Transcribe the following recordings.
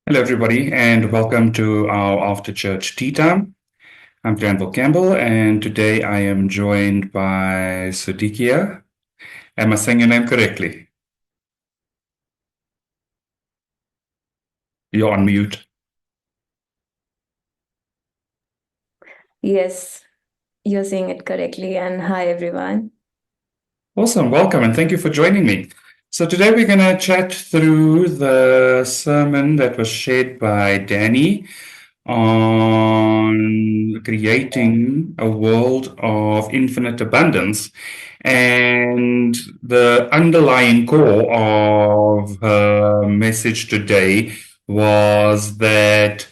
Hello, everybody, and welcome to our after church tea time. I'm Granville Campbell, and today I am joined by Sadikia. Am I saying your name correctly? You're on mute. Yes, you're saying it correctly. And hi, everyone. Awesome, welcome, and thank you for joining me. So, today we're going to chat through the sermon that was shared by Danny on creating a world of infinite abundance. And the underlying core of her message today was that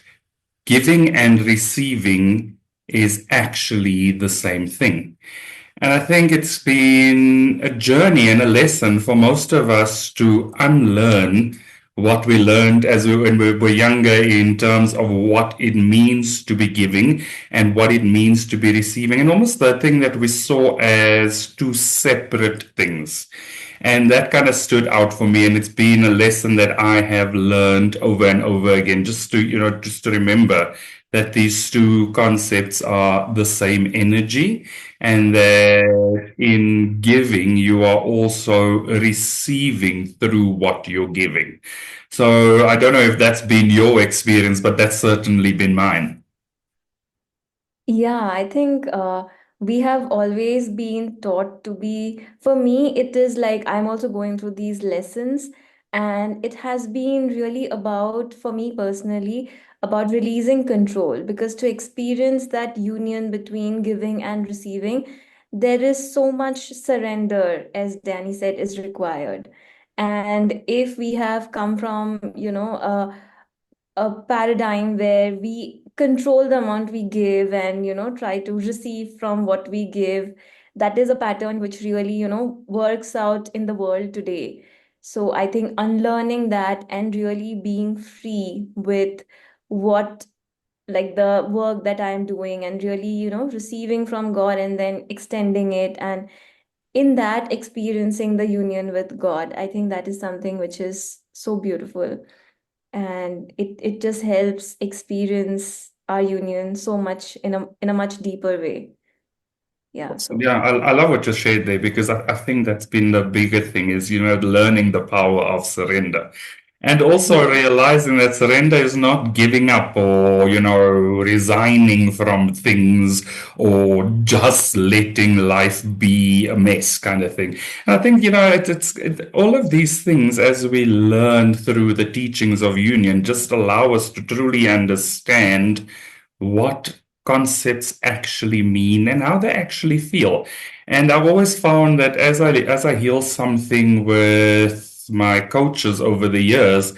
giving and receiving is actually the same thing. And I think it's been a journey and a lesson for most of us to unlearn what we learned when we were younger in terms of what it means to be giving and what it means to be receiving, and almost the thing that we saw as two separate things. And that kind of stood out for me. And it's been a lesson that I have learned over and over again, just to remember that these two concepts are the same energy, and that in giving, you are also receiving through what you're giving. So I don't know if that's been your experience, but that's certainly been mine. Yeah, I think we have always been taught to be, for me, it is like I'm also going through these lessons, and it has been really about, for me personally, about releasing control. Because to experience that union between giving and receiving, there is so much surrender, as Danny said, is required. And if we have come from, a paradigm where we control the amount we give and try to receive from what we give, that is a pattern which really works out in the world today. So I think unlearning that and really being free with what, like, the work that I'm doing, and really receiving from God and then extending it, and in that experiencing the union with God, I think that is something which is so beautiful, and it just helps experience our union so much in a much deeper way. Yeah, Awesome. so Yeah, I love what you shared there because I think that's been the bigger thing is, learning the power of surrender. And also yeah. realizing that surrender is not giving up or, resigning from things or just letting life be a mess kind of thing. And I think, all of these things as we learn through the teachings of union just allow us to truly understand what concepts actually mean and how they actually feel. And I've always found that as I heal something with my coaches over the years,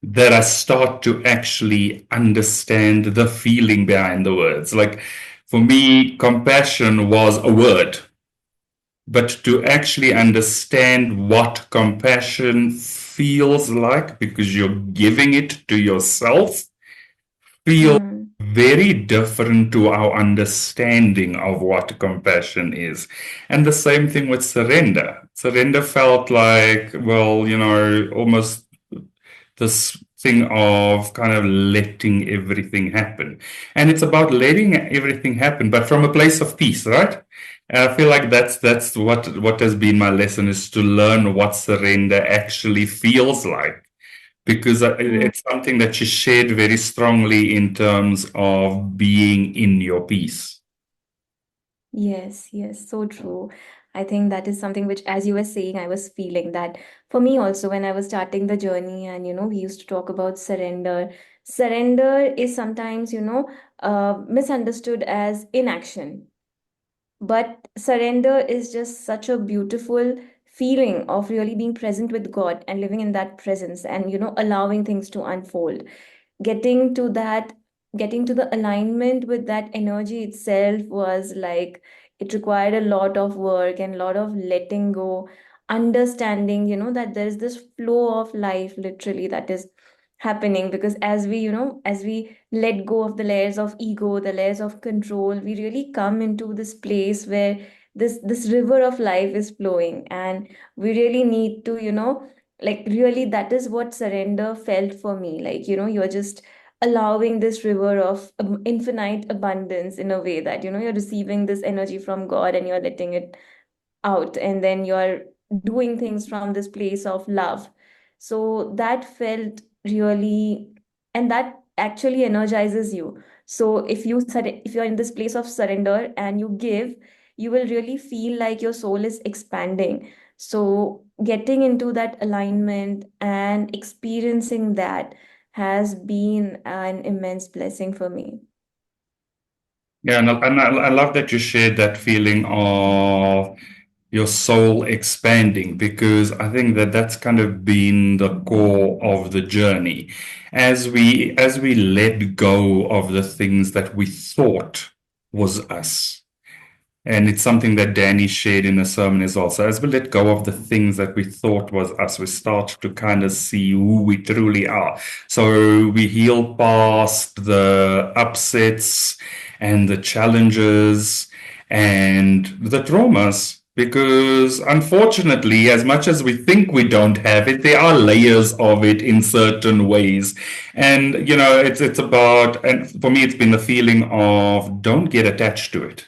that I start to actually understand the feeling behind the words. Like for me, compassion was a word, but to actually understand what compassion feels like because you're giving it to yourself feel Hmm. very different to our understanding of what compassion is. And the same thing with surrender. Surrender felt like, well, almost this thing of kind of letting everything happen. And it's about letting everything happen, but from a place of peace, right? And I feel like that's what has been my lesson is to learn what surrender actually feels like because Hmm. it's something that you shared very strongly in terms of being in your peace. Yes, yes, so true. I think that is something which, as you were saying, I was feeling that for me also when I was starting the journey, and we used to talk about surrender. Surrender is sometimes misunderstood as inaction. But surrender is just such a beautiful feeling of really being present with God and living in that presence, and allowing things to unfold. Getting to that, getting to the alignment with that energy itself was like, it required a lot of work and a lot of letting go, understanding, that there is this flow of life literally that is happening. Because as we, as we let go of the layers of ego, the layers of control, we really come into this place where this river of life is flowing, and we really need to, like really that is what surrender felt for me. Like, you're just allowing this river of infinite abundance in a way that, you're receiving this energy from God and you're letting it out, and then you're doing things from this place of love. So that felt really, and that actually energizes you. So if you're in this place of surrender and you give, you will really feel like your soul is expanding. So getting into that alignment and experiencing that has been an immense blessing for me. Yeah, and I love that you shared that feeling of your soul expanding, because I think that that's kind of been the core of the journey. As we let go of the things that we thought was us, and it's something that Danny shared in a sermon as well. So as we let go of the things that we thought was us, we start to kind of see who we truly are. So we heal past the upsets and the challenges and the traumas. Because unfortunately, as much as we think we don't have it, there are layers of it in certain ways. And it's about, and for me, it's been the feeling of don't get attached to it.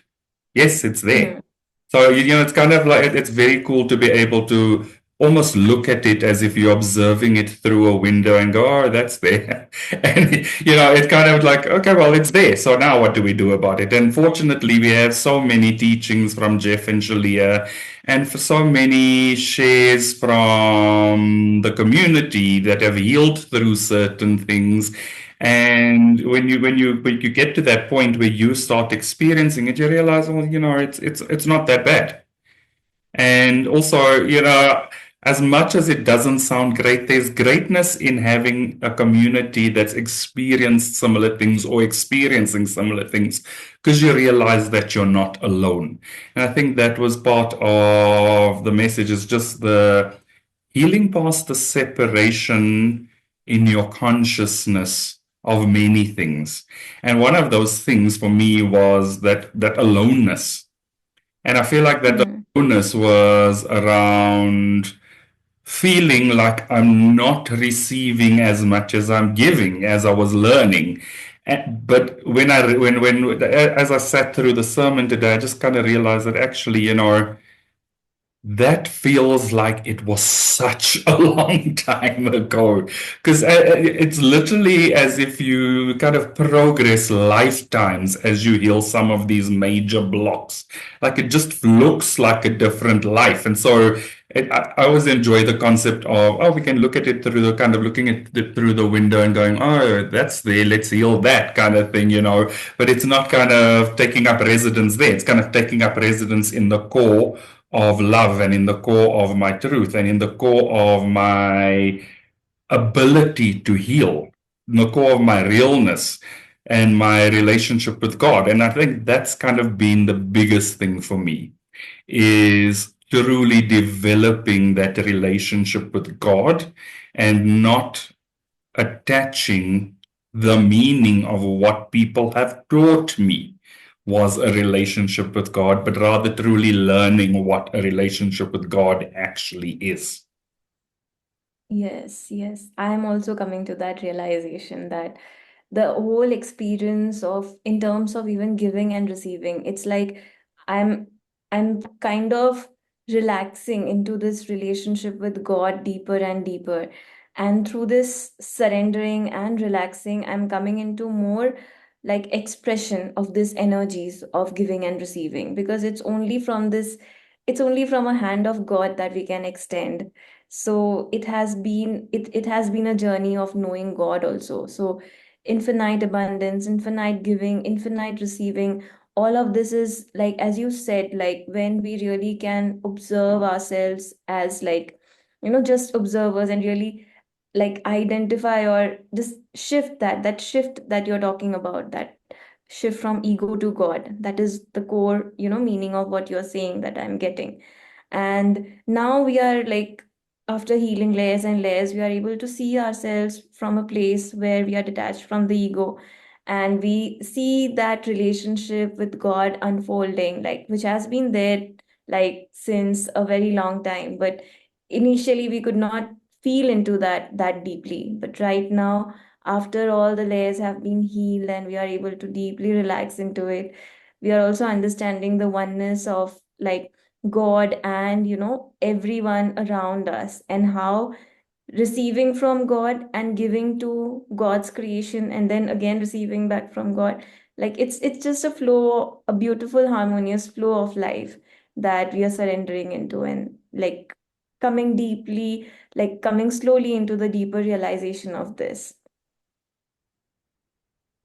Yes, it's there. Mm, So, it's kind of like it's very cool to be able to almost look at it as if you're observing it through a window and go, oh, that's there. And, it's kind of like, okay, well, it's there. So now what do we do about it? And fortunately, we have so many teachings from Jeff and Shaleia, and for so many shares from the community that have healed through certain things. And when you get to that point where you start experiencing it, you realize, well, it's not that bad. And also, as much as it doesn't sound great, there's greatness in having a community that's experienced similar things or experiencing similar things, because you realize that you're not alone. And I think that was part of the message, is just the healing past the separation in your consciousness of many things. And one of those things for me was that aloneness. And I feel like that mm. aloneness was around feeling like I'm not receiving as much as I'm giving, as I was learning. But when as I sat through the sermon today, I just kind of realized that actually, that feels like it was such a long time ago, because it's literally as if you kind of progress lifetimes as you heal some of these major blocks. Like it just looks like a different life. And so I always enjoy the concept of, oh, we can look at it through the kind of looking at it through the window and going, oh, that's there, let's heal that kind of thing. But it's not kind of taking up residence there. It's kind of taking up residence in the core of love, and in the core of my truth, and in the core of my ability to heal, in the core of my realness and my relationship with God. And I think that's kind of been the biggest thing for me, is truly developing that relationship with God and not attaching the meaning of what people have taught me was a relationship with God, but rather truly learning what a relationship with God actually is. Yes, yes. I am also coming to that realization that the whole experience of, in terms of even giving and receiving, it's like I'm I'm kind of relaxing into this relationship with God deeper and deeper. And through this surrendering and relaxing, I'm coming into more like expression of this energies of giving and receiving, because it's only from a hand of God that we can extend. So it has been a journey of knowing God also. So infinite abundance, infinite giving, infinite receiving, all of this is like, as you said, like when we really can observe ourselves as like, just observers, and really like identify or just shift that shift that you're talking about, that shift from ego to God. That is the core, meaning of what you're saying that I'm getting. And now we are like, after healing layers and layers, we are able to see ourselves from a place where we are detached from the ego, and we see that relationship with God unfolding, like which has been there like since a very long time. But initially we could not feel into that deeply. But right now, after all the layers have been healed and we are able to deeply relax into it, we are also understanding the oneness of like God and everyone around us, and how receiving from God and giving to God's creation and then again receiving back from God, like it's just a flow, a beautiful harmonious flow of life that we are surrendering into, and like coming deeply, like coming slowly into the deeper realization of this.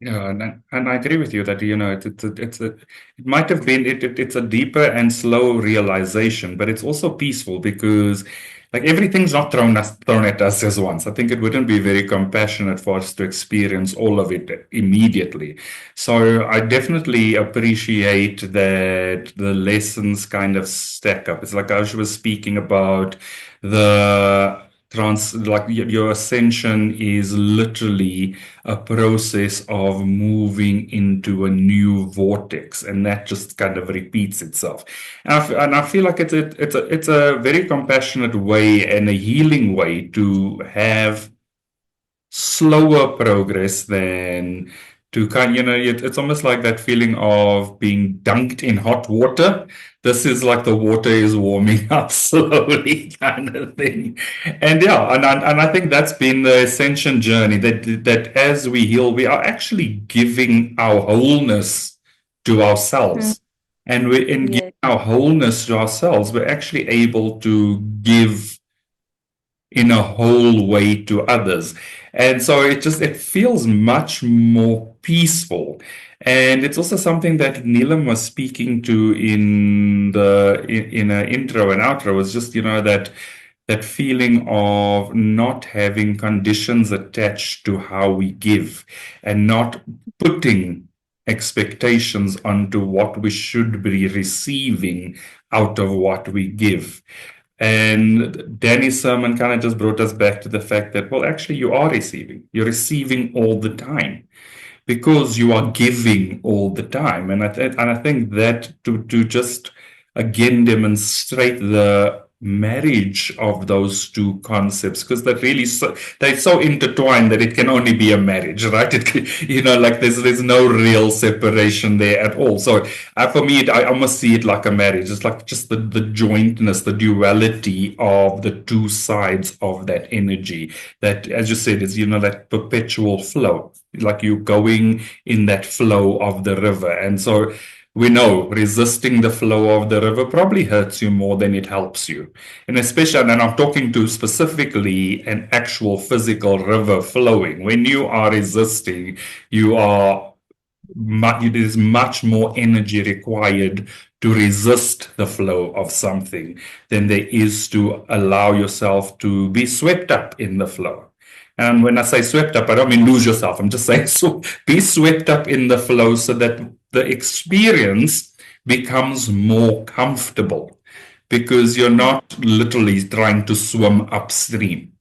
Yeah, and I agree with you that it might have been it's a deeper and slow realization, but it's also peaceful because like everything's not thrown at us as once. I think it wouldn't be very compassionate for us to experience all of it immediately. So I definitely appreciate that the lessons kind of stack up. It's like I was speaking about the like your ascension is literally a process of moving into a new vortex, and that just kind of repeats itself. And I feel like it's a very compassionate way and a healing way to have slower progress than to it's almost like that feeling of being dunked in hot water. This is like the water is warming up slowly kind of thing. And yeah, and I think that's been the ascension journey, that as we heal, we are actually giving our wholeness to Hmm. ourselves. And we in giving Yes. our wholeness to ourselves, we're actually able to give in a whole way to others. And so it feels much more peaceful. And it's also something that Neelam was speaking to in an intro and outro, was just, that feeling of not having conditions attached to how we give, and not putting expectations onto what we should be receiving out of what we give. And Danny's sermon kind of just brought us back to the fact that, well, actually, you are receiving. You're receiving all the time because you are giving all the time. And I think that to just again demonstrate the marriage of those two concepts, because they're so intertwined that it can only be a marriage, right? Like there's no real separation there at all. So for me, I almost see it like a marriage. It's like just the jointness, the duality of the two sides of that energy, that, as you said, is, that perpetual flow, like you going in that flow of the river. And so we know resisting the flow of the river probably hurts you more than it helps you. And especially, and I'm talking to specifically an actual physical river flowing. When you are resisting, you are it is much more energy required to resist the flow of something than there is to allow yourself to be swept up in the flow. And when I say swept up, I don't mean lose yourself. I'm just saying, so be swept up in the flow so that the experience becomes more comfortable, because you're not literally trying to swim upstream.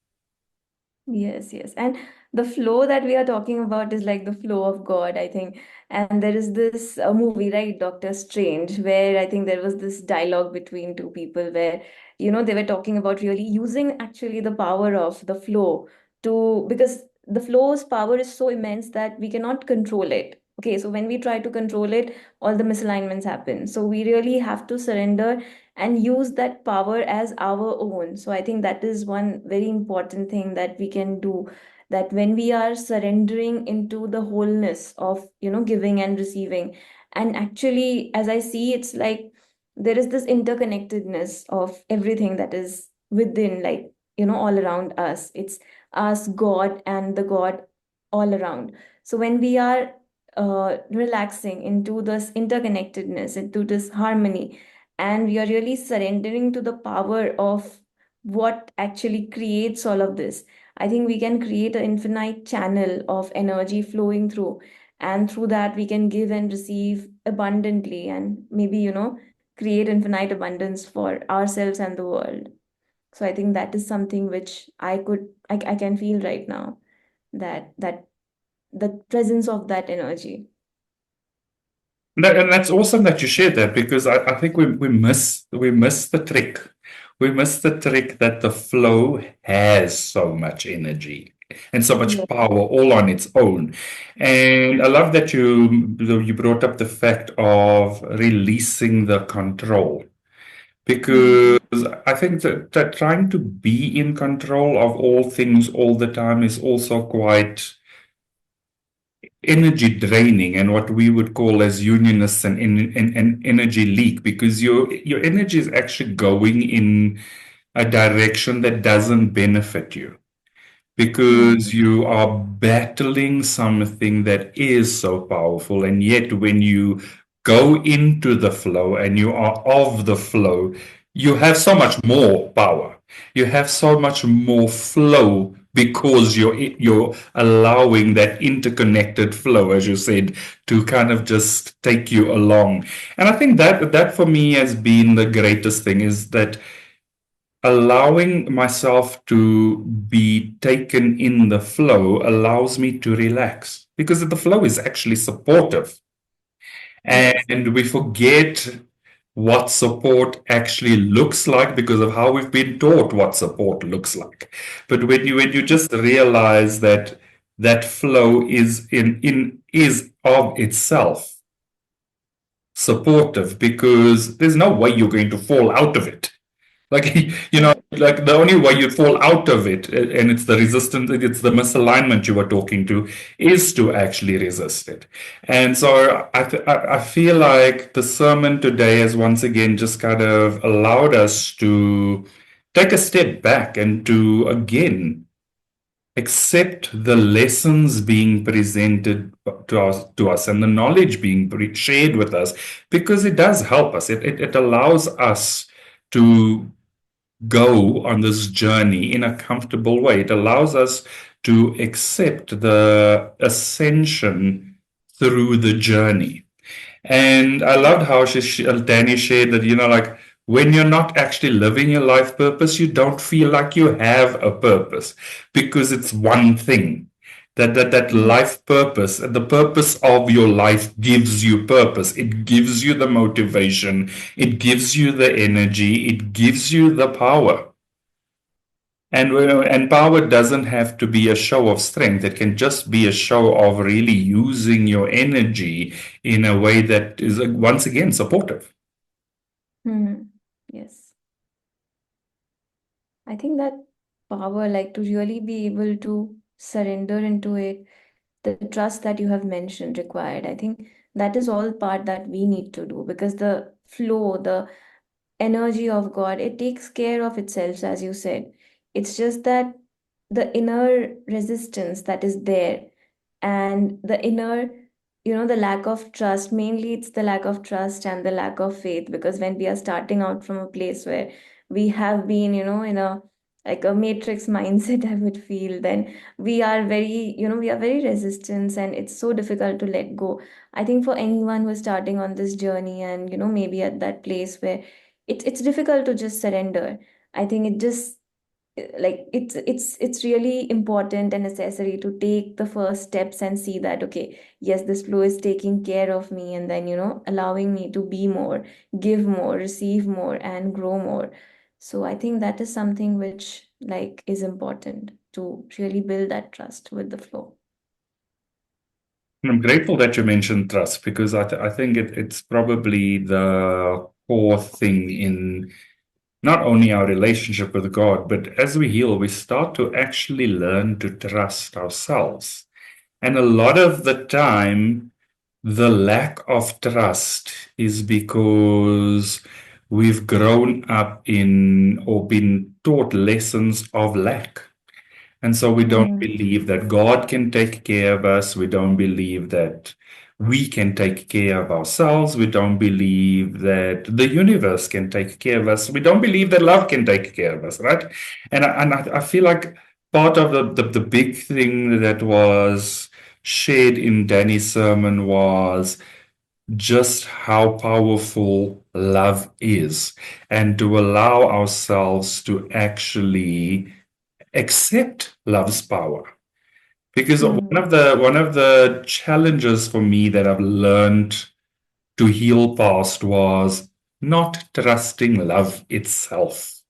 Yes, yes. And the flow that we are talking about is like the flow of God, I think. And there is this movie, right, Doctor Strange, where I think there was this dialogue between two people where, they were talking about really using actually the power of the flow because the flow's power is so immense that we cannot control it. Okay, so when we try to control it, all the misalignments happen. So we really have to surrender and use that power as our own. So I think that is one very important thing that we can do, that when we are surrendering into the wholeness of giving and receiving, and actually as I see, it's like there is this interconnectedness of everything that is within, like all around us. It's us, God, and the God all around. So when we are relaxing into this interconnectedness, into this harmony, and we are really surrendering to the power of what actually creates all of this, I think we can create an infinite channel of energy flowing through, and through that we can give and receive abundantly, and maybe create infinite abundance for ourselves and the world. So I think that is something which I can feel right now, that the presence of that energy. And that's awesome that you shared that, because I think we miss the trick. we miss the trick that the flow has so much energy and so much Yeah. power all on its own. And I love that you brought up the fact of releasing the control, because I think that trying to be in control of all things all the time is also quite energy draining, and what we would call as unionists an energy leak, because your energy is actually going in a direction that doesn't benefit you, Mm. because you are battling something that is so powerful. And yet, when you go into the flow and you are of the flow, you have so much more power. You have so much more flow because you're allowing that interconnected flow, as you said, to kind of just take you along. And I think that for me has been the greatest thing, is that allowing myself to be taken in the flow allows me to relax, because the flow is actually supportive. Yes. And we forget what support actually looks like because of how we've been taught what support looks like. But when you just realize that that flow is in is of itself supportive, because there's no way you're going to fall out of it. Like, like the only way you'd fall out of it, and it's the resistance, it's the misalignment you were talking to, is to actually resist it. And so I feel like the sermon today has once again just kind of allowed us to take a step back and to again accept the lessons being presented to us and the knowledge being shared with us, because it does help us. It allows us to go on this journey in a comfortable way. It allows us to accept the ascension through the journey. And I loved how Danny shared that, like, when you're not actually living your life purpose, you don't feel like you have a purpose, because it's one thing. That Mm. life purpose, the purpose of your life gives you purpose. It gives you the motivation. It gives you the energy. It gives you the power. And power doesn't have to be a show of strength. It can just be a show of really using your energy in a way that is, once again, supportive. Mm. Yes. I think that power, like to really be able to surrender into it, the trust that you have mentioned required, I think that is all part that we need to do, because the flow, the energy of God, it takes care of itself, as you said. It's just that the inner resistance that is there, and the inner, the lack of trust, mainly it's the lack of trust and the lack of faith, because when we are starting out from a place where we have been, in a like a matrix mindset, I would feel, then we are very, we are very resistant, and it's so difficult to let go. I think for anyone who is starting on this journey, and maybe at that place where it's difficult to just surrender. I think it just like it's really important and necessary to take the first steps and see that, okay, yes, this flow is taking care of me, and then allowing me to be more, give more, receive more, and grow more. So I think that is something which like is important to really build that trust with the flow. And I'm grateful that you mentioned trust, because I think it's probably the core thing in not only our relationship with God, but as we heal, we start to actually learn to trust ourselves. And a lot of the time, the lack of trust is because we've grown up in or been taught lessons of lack. And so we don't Hmm. believe that God can take care of us. We don't believe that we can take care of ourselves. We don't believe that the universe can take care of us. We don't believe that love can take care of us, right? And I feel like part of the big thing that was shared in Danny's sermon was just how powerful love is, and to allow ourselves to actually accept love's power. Because Hmm. one of the challenges for me that I've learned to heal past was not trusting love itself.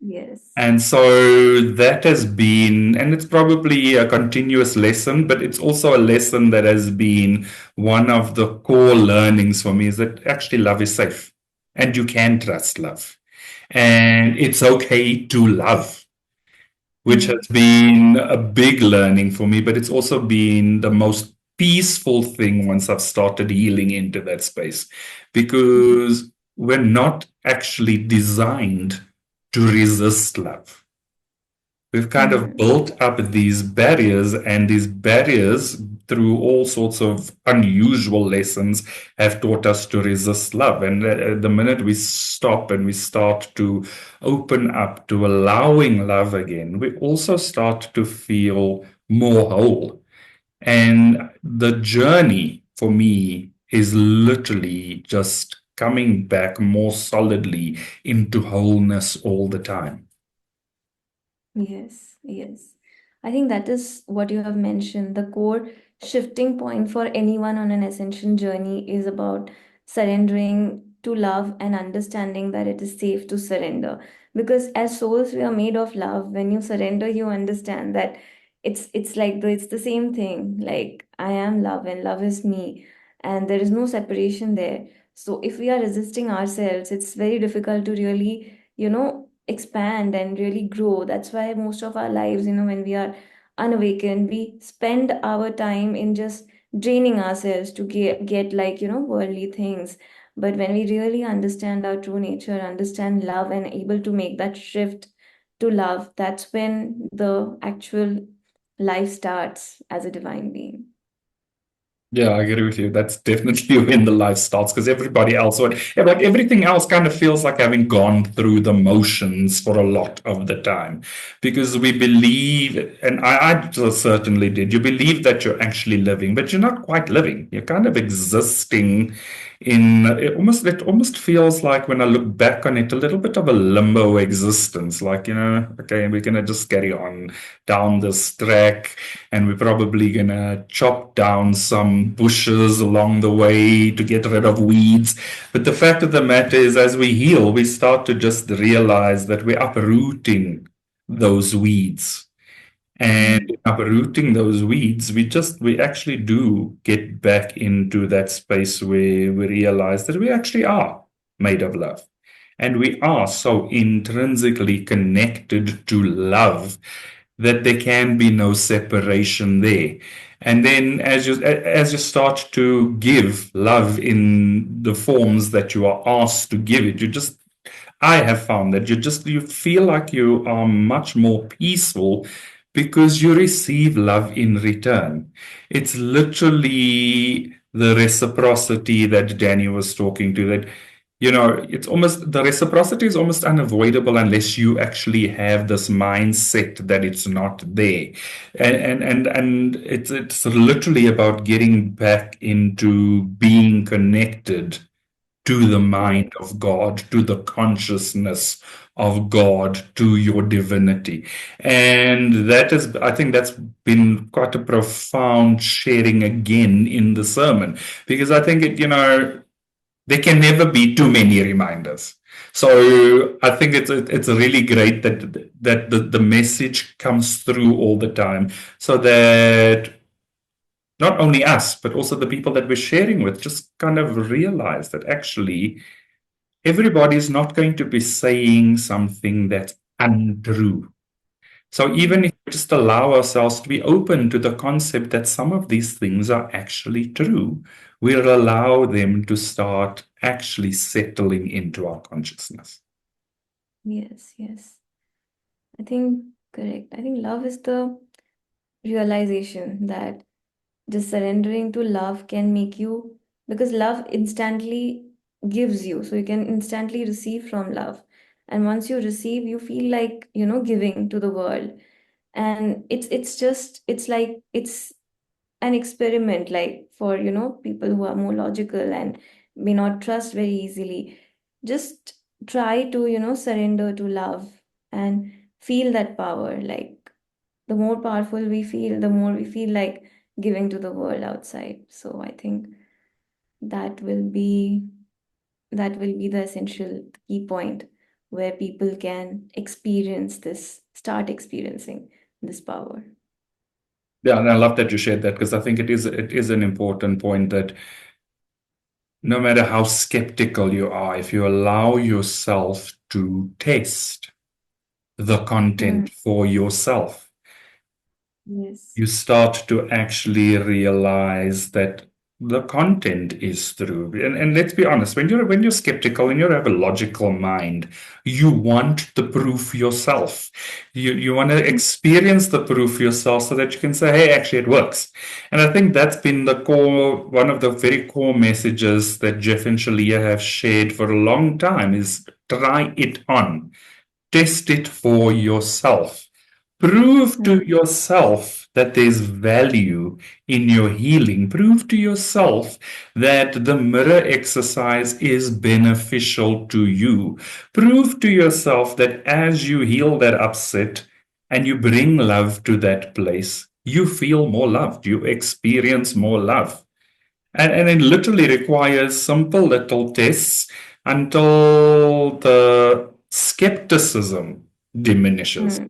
Yes. And so that has been, and it's probably a continuous lesson, but it's also a lesson that has been one of the core learnings for me, is that actually love is safe and you can trust love. And it's okay to love, which has Yes. been a big learning for me, but it's also been the most peaceful thing once I've started healing into that space, because we're not actually designed to resist love. We've kind of Mm. built up these barriers, and these barriers, through all sorts of unusual lessons, have taught us to resist love. And the minute we stop and we start to open up to allowing love again, we also start to feel more whole. And the journey for me is literally just coming back more solidly into wholeness all the time. Yes, yes. I think that is what you have mentioned. The core shifting point for anyone on an ascension journey is about surrendering to love and understanding that it is safe to surrender. Because as souls, we are made of love. When you surrender, you understand that it's like it's the same thing. Like I am love and love is me, and there is no separation there. So if we are resisting ourselves, it's very difficult to really, expand and really grow. That's why most of our lives, when we are unawakened, we spend our time in just draining ourselves to get like, worldly things. But when we really understand our true nature, understand love, and able to make that shift to love, that's when the actual life starts as a divine being. Yeah, I agree with you. That's definitely when the life starts, because everybody else, or like everything else, kind of feels like having gone through the motions for a lot of the time. Because we believe, and I just certainly did, you believe that you're actually living, but you're not quite living. You're kind of existing in it almost feels like, when I look back on it, a little bit of a limbo existence. Like, okay, we're gonna just carry on down this track, and we're probably gonna chop down some bushes along the way to get rid of weeds. But the fact of the matter is, as we heal, we start to just realize that we're uprooting those weeds. And Mm. uprooting those weeds, we actually do get back into that space where we realize that we actually are made of love. And we are so intrinsically connected to love that there can be no separation there. And then as you start to give love in the forms that you are asked to give it, I have found that you feel like you are much more peaceful because you receive love in return. It's literally the reciprocity that Danny was talking to, that it's almost, the reciprocity is almost unavoidable unless you actually have this mindset that it's not there. And it's literally about getting back into being connected to the mind of God, to the consciousness of God, to your divinity. And I think that's been quite a profound sharing again in the sermon, because I think there can never be too many reminders. So I think it's really great that the message comes through all the time, so that not only us, but also the people that we're sharing with just kind of realize that actually everybody's not going to be saying something that's untrue. So even if we just allow ourselves to be open to the concept that some of these things are actually true, we'll allow them to start actually settling into our consciousness. Yes, yes. I think correct. I think love is the realization that just surrendering to love can make you, because love instantly gives you, so you can instantly receive from love. And once you receive, you feel like, giving to the world. And it's like it's an experiment, like for, people who are more logical and may not trust very easily. Just try to, surrender to love and feel that power. Like the more powerful we feel, the more we feel like giving to the world outside. So I think that will be that will be the essential key point where people can experience this, start experiencing this power. Yeah, and I love that you shared that because I think it is an important point that no matter how skeptical you are, if you allow yourself to test the Mm, content for yourself, yes. you start to actually realize that the content is true. And let's be honest, when you're skeptical and you have a logical mind, you want the proof yourself. You want to Mm, experience the proof yourself so that you can say, hey, actually it works. And I think that's been the core, one of the very core messages that Jeff and Shaleia have shared for a long time is try it on. Test it for yourself. Prove mm, to yourself that there's value in your healing. Prove to yourself that the mirror exercise is beneficial to you. Prove to yourself that as you heal that upset and you bring love to that place, you feel more loved, you experience more love. And it literally requires simple little tests until the skepticism diminishes. mm.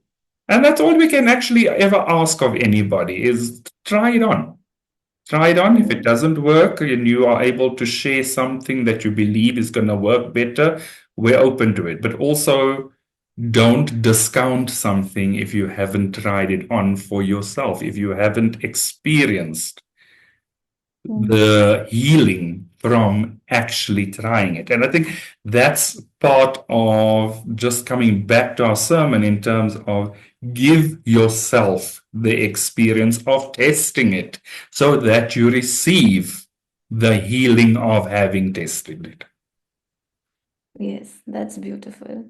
And that's all we can actually ever ask of anybody is try it on. Try it on. If it Mm, doesn't work and you are able to share something that you believe is going to work better, we're open to it. But also don't discount something if you haven't tried it on for yourself, if you haven't experienced mm. the healing from actually trying it. And I think that's part of just coming back to our sermon in terms of give yourself the experience of testing it so that you receive the healing of having tested it. Yes, that's beautiful.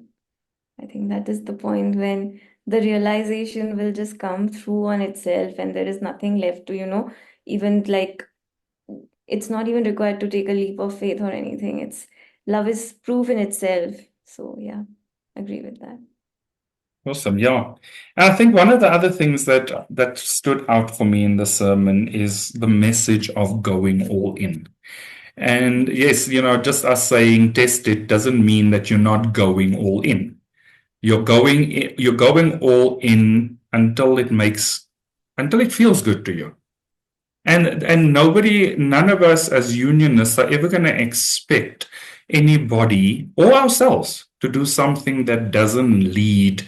I think that is the point when the realization will just come through on itself and there is nothing left to, even like it's not even required to take a leap of faith or anything. It's love is proof in itself. So yeah, agree with that. Awesome, yeah. And I think one of the other things that stood out for me in the sermon is the message of going all in. And yes, just us saying test it doesn't mean that you're not going all in. You're going all in until it feels good to you. And none of us as unionists are ever going to expect anybody or ourselves to do something that doesn't lead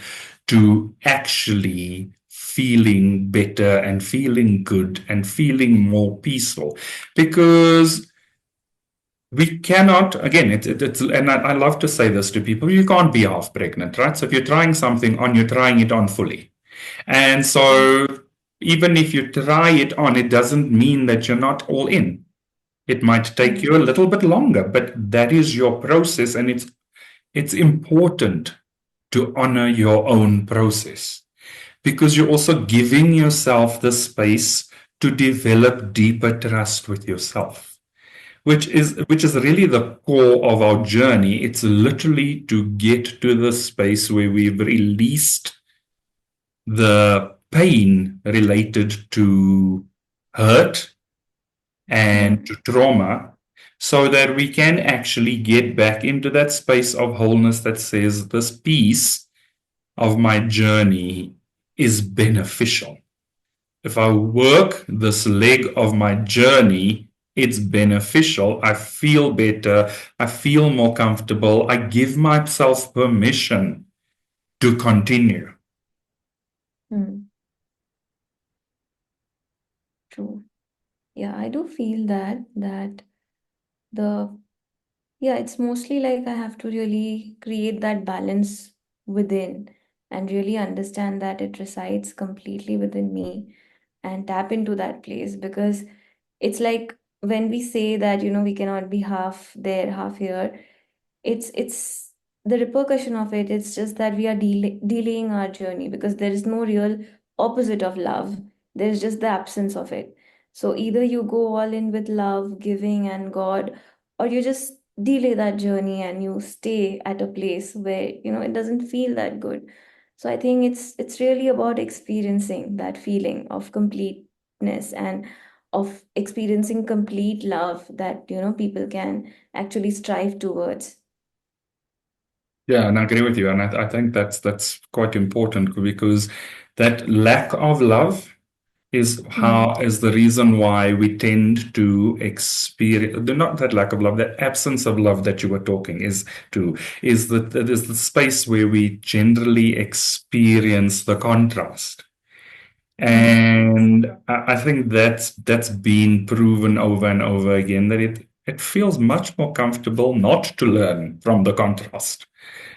to actually feeling better and feeling good and feeling more peaceful. Because we cannot, again, it's and I love to say this to people, you can't be half pregnant, right? So if you're trying something on, you're trying it on fully. And so even if you try it on, it doesn't mean that you're not all in. It might take Mm, you a little bit longer, but that is your process, and it's important to honor your own process because you're also giving yourself the space to develop deeper trust with yourself, which is really the core of our journey. It's literally to get to the space where we've released the pain related to hurt and mm, to trauma so that we can actually get back into that space of wholeness that says this piece of my journey is beneficial. If I work this leg of my journey, it's beneficial. I feel better. I feel more comfortable. I give myself permission to continue. mm. True. Yeah, I do feel that the yeah, it's mostly like I have to really create that balance within and really understand that it resides completely within me and tap into that place because it's like when we say that, we cannot be half there, half here, it's the repercussion of it. It's just that we are delaying our journey because there is no real opposite of love. There's just the absence of it. So either you go all in with love, giving, and God, or you just delay that journey and you stay at a place where it doesn't feel that good. So I think it's really about experiencing that feeling of completeness and of experiencing complete love that people can actually strive towards. Yeah, and I agree with you. And I think that's quite important because that lack of love Mm, is the reason why we tend to experience not that lack of love, the absence of love that you were talking is the space where we generally experience the contrast. mm, And I think that's been proven over and over again that it feels much more comfortable not to learn from the contrast.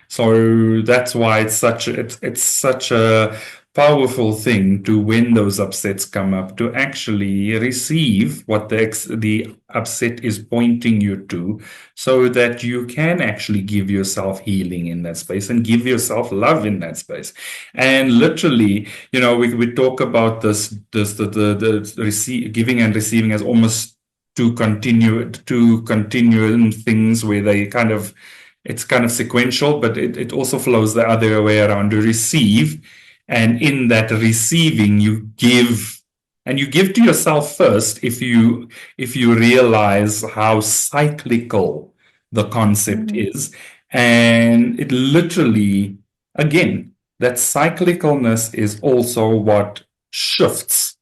So that's why it's such a powerful thing to when those upsets come up to actually receive what the upset is pointing you to, so that you can actually give yourself healing in that space and give yourself love in that space. And literally, we talk about this the giving and receiving as almost two continuing things where they kind of it's kind of sequential, but it also flows the other way around to receive. And in that receiving, you give, and you give to yourself first if you realize how cyclical the concept mm, is. And it literally, again, that cyclicalness is also what shifts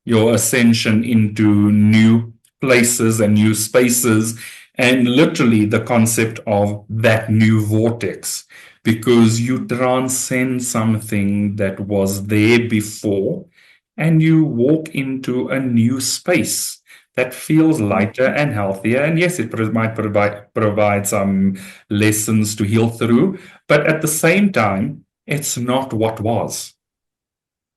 your ascension into new places and new spaces, and literally the concept of that new vortex, because you transcend something that was there before and you walk into a new space that feels lighter mm, and healthier. And yes, it might provide some lessons to heal through, but at the same time, it's not what was.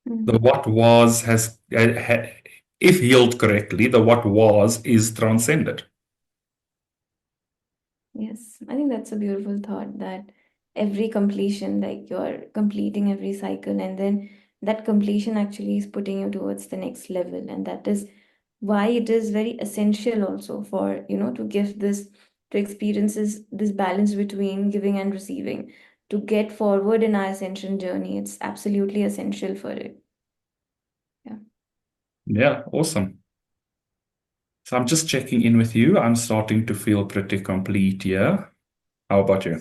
The mm. what was has, if healed correctly, the what was is transcended. Yes, I think that's a beautiful thought that every completion, like you're completing every cycle, and then that completion actually is putting you towards the next level. And that is why it is very essential also for, to give this, to experiences this balance between giving and receiving, to get forward in our ascension journey. It's absolutely essential for it. Yeah. Yeah, awesome. So I'm just checking in with you. I'm starting to feel pretty complete here. How about you?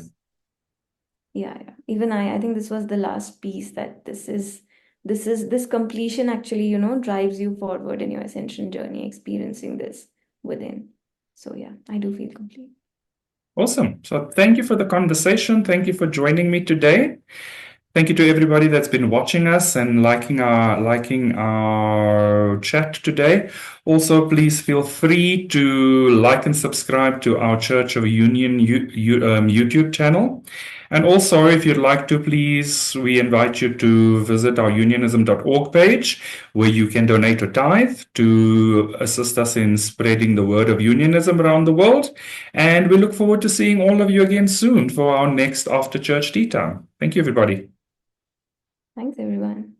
Yeah, yeah. Even I think this was the last piece that this completion actually, drives you forward in your ascension journey, experiencing this within. So yeah, I do feel complete. Awesome. So thank you for the conversation. Thank you for joining me today. Thank you to everybody that's been watching us and liking our chat today. Also, please feel free to like and subscribe to our Church of Union YouTube channel. And also, if you'd like to, please, we invite you to visit our unionism.org page, where you can donate a tithe to assist us in spreading the word of unionism around the world. And we look forward to seeing all of you again soon for our next after church tea time. Thank you, everybody. Thanks, everyone.